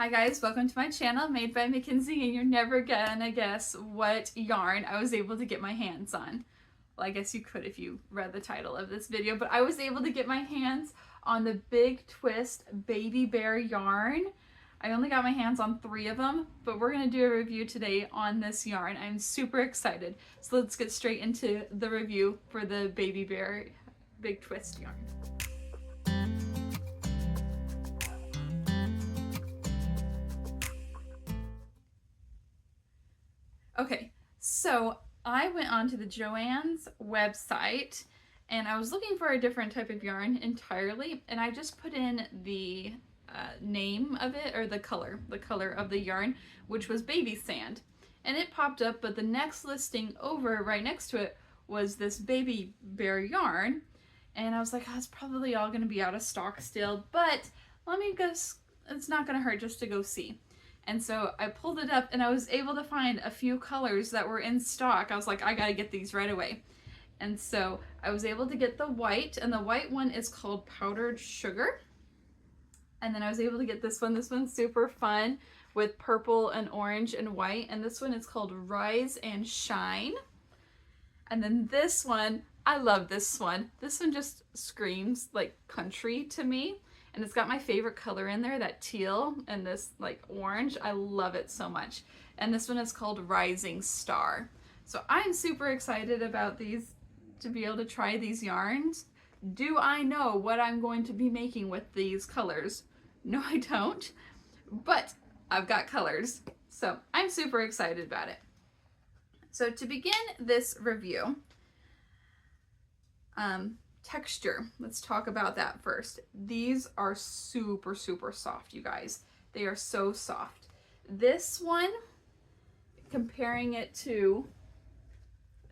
Hi guys, welcome to my channel made by Mackenzie, and you're never gonna guess what yarn I was able to get my hands on. Well, I guess you could if you read the title of this video, but I was able to get my hands on the Big Twist Baby Bear yarn. I only got my hands on 3 of them, but we're gonna do a review today on this yarn. I'm super excited. So let's get straight into the review for the Baby Bear Big Twist yarn. Okay, so I went onto the Joann's website and I was looking for a different type of yarn entirely, and I just put in the name of it, or the color of the yarn, which was baby sand, and it popped up. But the next listing over right next to it was this baby bear yarn, and I was like, oh, it's probably all going to be out of stock still, but let me guess, it's not going to hurt just to go see. And so I pulled it up and I was able to find a few colors that were in stock. I was like, I gotta get these right away. And so I was able to get the white, and the white one is called Powdered Sugar. And then I was able to get this one. This one's super fun with purple and orange and white. And this one is called Rise and Shine. And then this one, I love this one. This one just screams like country to me. And it's got my favorite color in there, that teal and this like orange. I love it so much. And this one is called Rising Star. So I'm super excited about these, to be able to try these yarns. Do I know what I'm going to be making with these colors? No, I don't. But I've got colors. So I'm super excited about it. So to begin this review, texture. Let's talk about that first. These are super, super soft, you guys. They are so soft. This one, comparing it to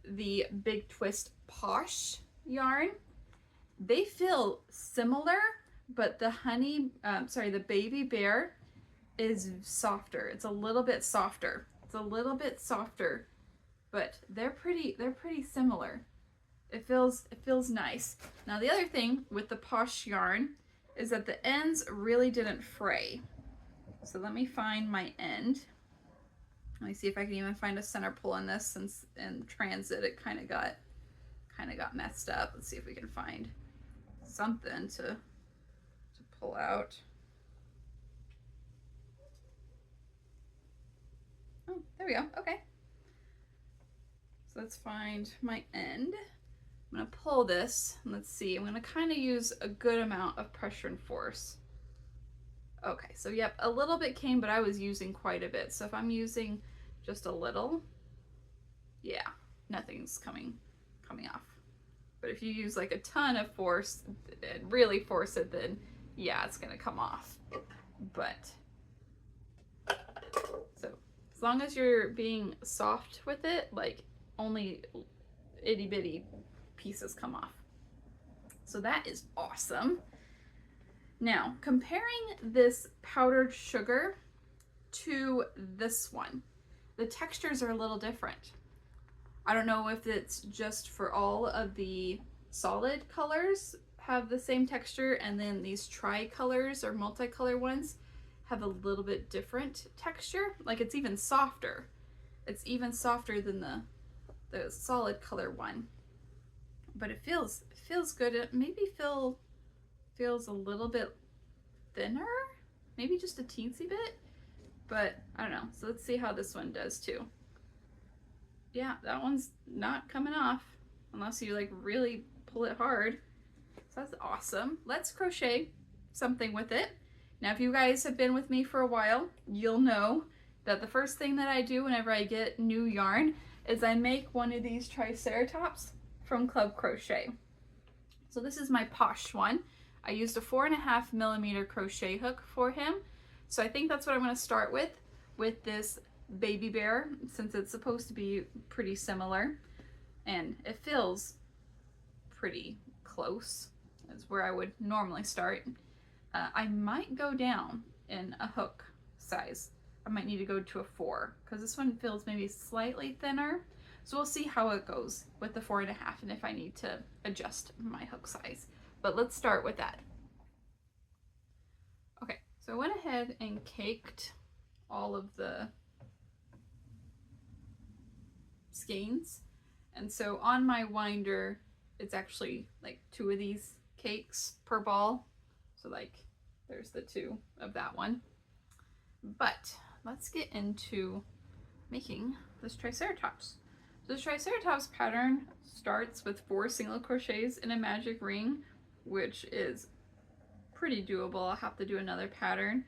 the Big Twist Posh yarn, they feel similar, but the the Baby Bear is softer. It's a little bit softer. It's a little bit softer, but they're pretty similar. It feels nice. Now the other thing with the Posh yarn is that the ends really didn't fray. So let me find my end. Let me see if I can even find a center pull in this, since in transit it kind of got messed up. Let's see if we can find something to pull out. Oh, there we go. Okay. So let's find my end. I'm going to pull this, and let's see, I'm going to kind of use a good amount of pressure and force. Okay, so yep, a little bit came, but I was using quite a bit. So if I'm using just a little, yeah, nothing's coming off. But if you use like a ton of force and really force it, then yeah, it's going to come off. But so as long as you're being soft with it, like only itty bitty pieces come off. So that is awesome. Now, comparing this Powdered Sugar to this one, the textures are a little different. I don't know if it's just for all of the solid colors have the same texture, and then these tri-colors or multicolor ones have a little bit different texture. Like it's even softer. It's even softer than the solid color one. But it feels good. It maybe feels a little bit thinner, maybe just a teensy bit, but I don't know. So let's see how this one does too. Yeah, that one's not coming off unless you like really pull it hard. So that's awesome. Let's crochet something with it. Now, if you guys have been with me for a while, you'll know that the first thing that I do whenever I get new yarn is I make one of these Triceratops from Club Crochet. So this is my Posh one. I used a 4.5 millimeter crochet hook for him. So I think that's what I'm going to start with this Baby Bear, since it's supposed to be pretty similar and it feels pretty close. That's where I would normally start. I might go down in a hook size. I might need to go to a 4 because this one feels maybe slightly thinner. So we'll see how it goes with the 4.5 and if I need to adjust my hook size. But let's start with that. Okay, So I went ahead and caked all of the skeins. And so on my winder, it's actually like 2 of these cakes per ball. So like there's the 2 of that one. But let's get into making this Triceratops. So the Triceratops pattern starts with 4 single crochets in a magic ring, which is pretty doable. I'll have to do another pattern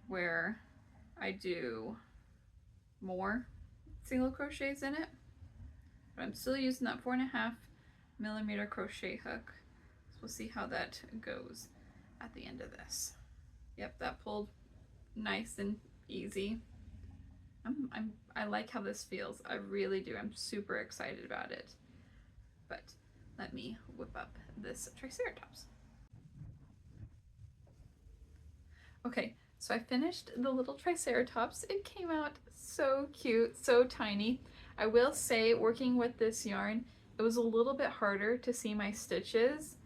where I do more single crochets in it, but I'm still using that 4.5mm crochet hook. So we'll see how that goes at the end of this. Yep, that pulled nice and easy. I like how this feels. I really do. I'm super excited about it. But let me whip up this Triceratops. Okay, so I finished the little Triceratops. It came out so cute, so tiny. I will say, working with this yarn, it was a little bit harder to see my stitches,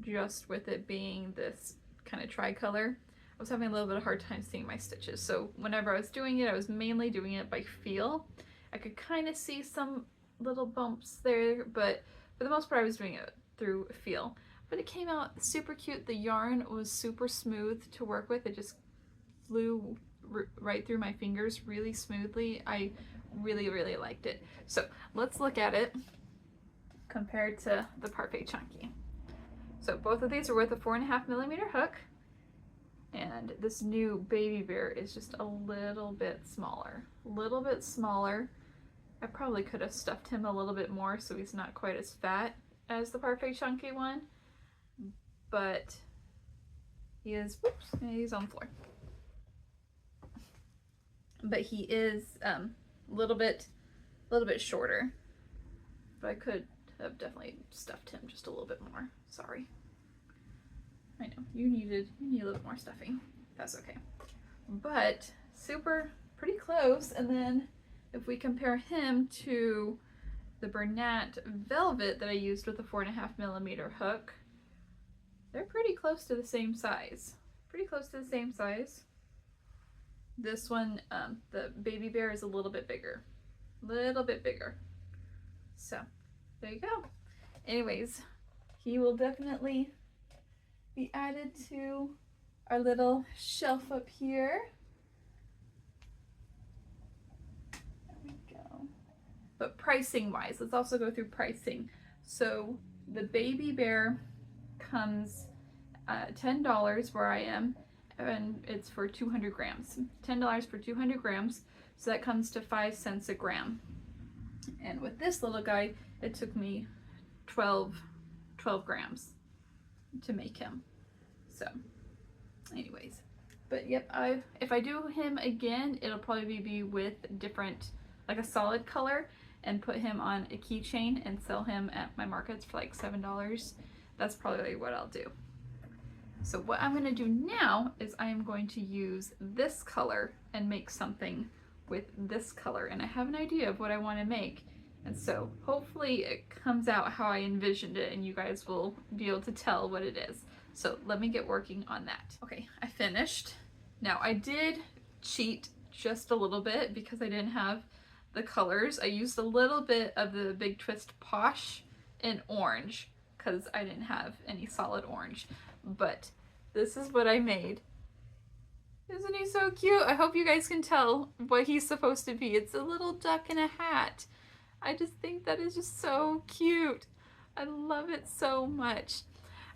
just with it being this kind of tricolor. I was having a little bit of a hard time seeing my stitches. So whenever I was doing it, I was mainly doing it by feel. I could kind of see some little bumps there, but for the most part I was doing it through feel. But it came out super cute. The yarn was super smooth to work with. It just flew right through my fingers really smoothly. I really, really liked it. So let's look at it compared to the Parfait Chunky. So both of these are with a 4.5mm hook. And this new baby bear is just a little bit smaller. I probably could have stuffed him a little bit more so he's not quite as fat as the Parfait Chunky one. But he is, whoops, he's on the floor. But he is a little bit shorter. But I could have definitely stuffed him just a little bit more. Sorry. I know, you need a little bit more stuffing. That's okay. But pretty close. And then if we compare him to the Bernat Velvet that I used with the 4.5mm hook, they're pretty close to the same size. This one, the baby bear, is a little bit bigger. So there you go. Anyways, he will definitely be added to our little shelf up here. There we go. But pricing wise, let's also go through pricing. So the baby bear comes $10 where I am, and it's for 200 grams. $10 for 200 grams, so that comes to 5 cents a gram. And with this little guy, it took me 12 grams to make him. So anyways, but yep, if I do him again, it'll probably be with different, like a solid color, and put him on a keychain and sell him at my markets for like $7. That's probably what I'll do. So what I'm going to do now is I am going to use this color and make something with this color, and I have an idea of what I want to make. And so hopefully it comes out how I envisioned it, and you guys will be able to tell what it is. So let me get working on that. Okay, I finished. Now I did cheat just a little bit because I didn't have the colors. I used a little bit of the Big Twist Posh in orange because I didn't have any solid orange. But this is what I made. Isn't he so cute? I hope you guys can tell what he's supposed to be. It's a little duck in a hat. I just think that is just so cute. I love it so much.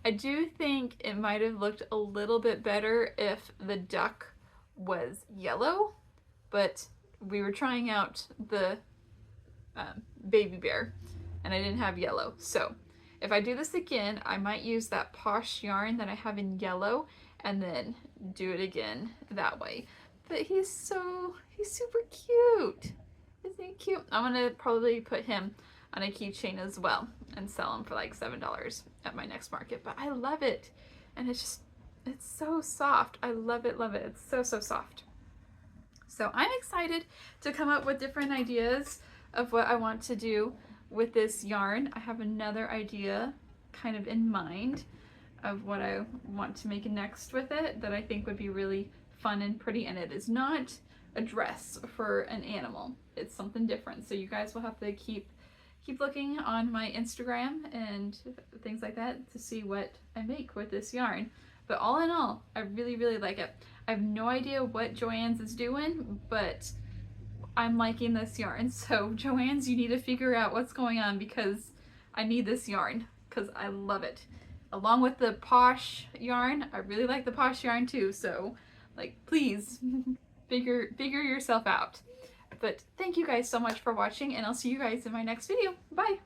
I do think it might have looked a little bit better if the duck was yellow, but we were trying out the baby bear and I didn't have yellow. So if I do this again, I might use that Posh yarn that I have in yellow and then do it again that way. But he's super cute. Isn't he cute? I'm gonna probably put him on a keychain as well and sell him for like $7 at my next market. But I love it. And it's so soft. I love it, love it. It's so, so soft. So I'm excited to come up with different ideas of what I want to do with this yarn. I have another idea kind of in mind of what I want to make next with it that I think would be really fun and pretty, and it is not a dress for an animal. It's something different. So you guys will have to keep looking on my Instagram and things like that to see what I make with this yarn. But all in all, I really, really like it. I have no idea what Joann's is doing, but I'm liking this yarn. So Joann's, you need to figure out what's going on, because I need this yarn because I love it. Along with the Posh yarn, I really like the Posh yarn too. So like, please figure yourself out. But thank you guys so much for watching, and I'll see you guys in my next video. Bye!